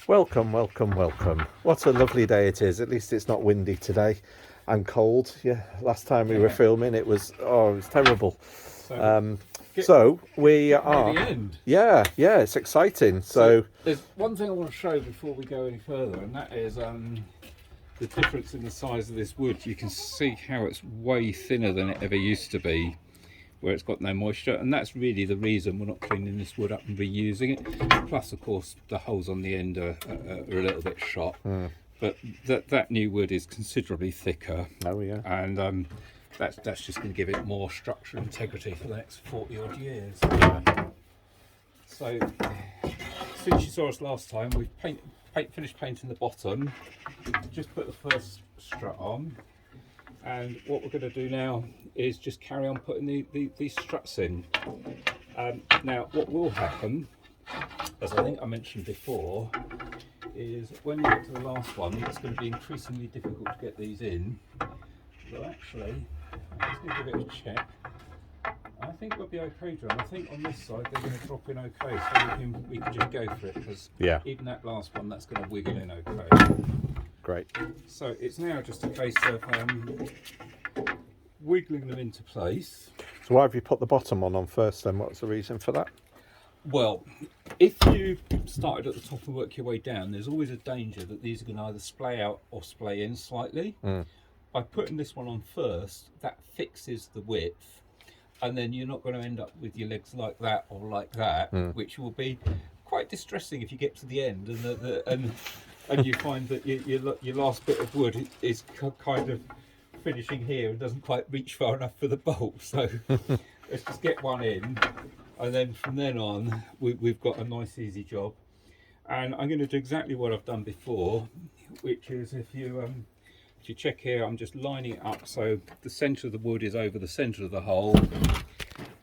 Welcome, welcome, welcome. What a lovely day it is. At least it's not windy today and cold. Yeah, last time we were filming it was terrible. So we are the end. Yeah, it's exciting. So there's one thing I want to show before we go any further, and that is the difference in the size of this wood. You can see how it's way thinner than it ever used to be, where it's got no moisture, and that's really the reason we're not cleaning this wood up and reusing it. Plus, of course, the holes on the end are a little bit shot. But that new wood is considerably thicker. Oh yeah. And that's just going to give it more structure and integrity for the next 40 odd years. So since you saw us last time, we've finished painting the bottom, just put the first strut on, and what we're going to do now is just carry on putting these struts in. Now what will happen, as I think I mentioned before, is when you get to the last one, it's going to be increasingly difficult to get these in. Well, actually, I'm just going to give it a check. I think we'll be okay, John. I think on this side they're going to drop in okay, so we can just go for it, because even that last one, that's going to wiggle in okay. Great. So it's now just a case of wiggling them into place. So why have you put the bottom on first then? What's the reason for that? Well, if you started at the top and work your way down, there's always a danger that these are going to either splay out or splay in slightly. By putting this one on first, that fixes the width, and then you're not going to end up with your legs like that or like that, which will be quite distressing if you get to the end and you find that your last bit of wood is kind of finishing here and doesn't quite reach far enough for the bolt. So let's just get one in, and then from then on we've got a nice easy job. And I'm going to do exactly what I've done before, which is if you check here, I'm just lining it up so the centre of the wood is over the centre of the hole.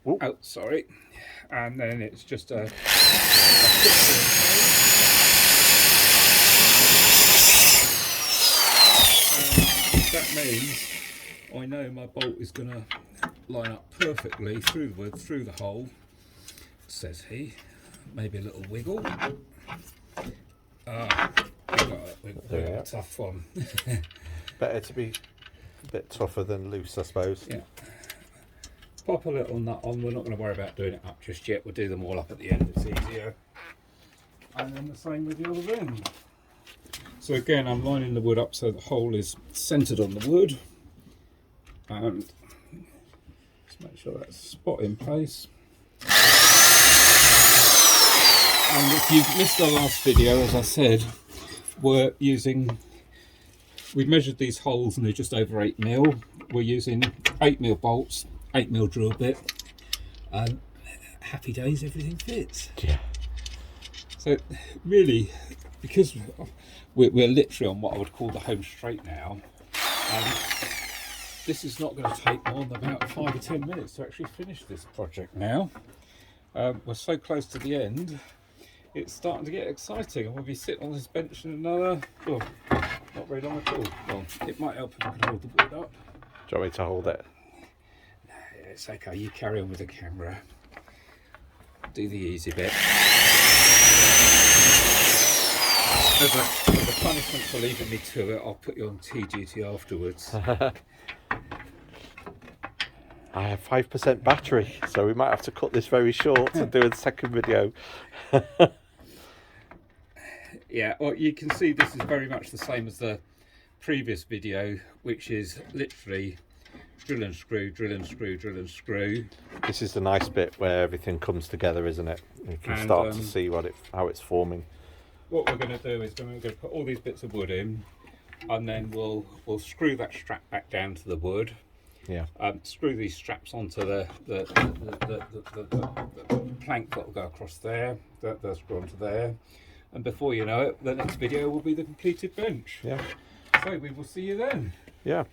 Oh, sorry. And then it's just a that means I know my bolt is going to line up perfectly through the wood, through the hole, says he. Maybe a little wiggle. We've got a tough one. Better to be a bit tougher than loose, I suppose. Yeah. Pop a little nut on. We're not going to worry about doing it up just yet. We'll do them all up at the end. It's easier. And then the same with the other end. So again, I'm lining the wood up so the hole is centered on the wood, and just make sure that's spot in place. And if you've missed our last video, as I said, we've measured these holes and they're just over 8mm. We're using 8mm bolts, 8mm drill bit, and happy days, everything fits. Yeah. So really, because we're literally on what I would call the home straight now, this is not going to take more than about 5 or 10 minutes to actually finish this project now. We're so close to the end, it's starting to get exciting, and we'll be sitting on this bench in another, not very long at all. Well, it might help if I can hold the wood up. Do you want me to hold it? No, it's okay, you carry on with the camera. Do the easy bit. As a punishment for leaving me to it, I'll put you on tea duty afterwards. I have 5% battery, so we might have to cut this very short and do a second video. Yeah, well, you can see this is very much the same as the previous video, which is literally drill and screw, drill and screw, drill and screw. This is the nice bit where everything comes together, isn't it? You can start to see how it's forming. What we're going to do is we're going to put all these bits of wood in, and then we'll screw that strap back down to the wood. Yeah. Screw these straps onto the plank that will go across there. They'll screw onto there, and before you know it, the next video will be the completed bench. Yeah. So we will see you then. Yeah.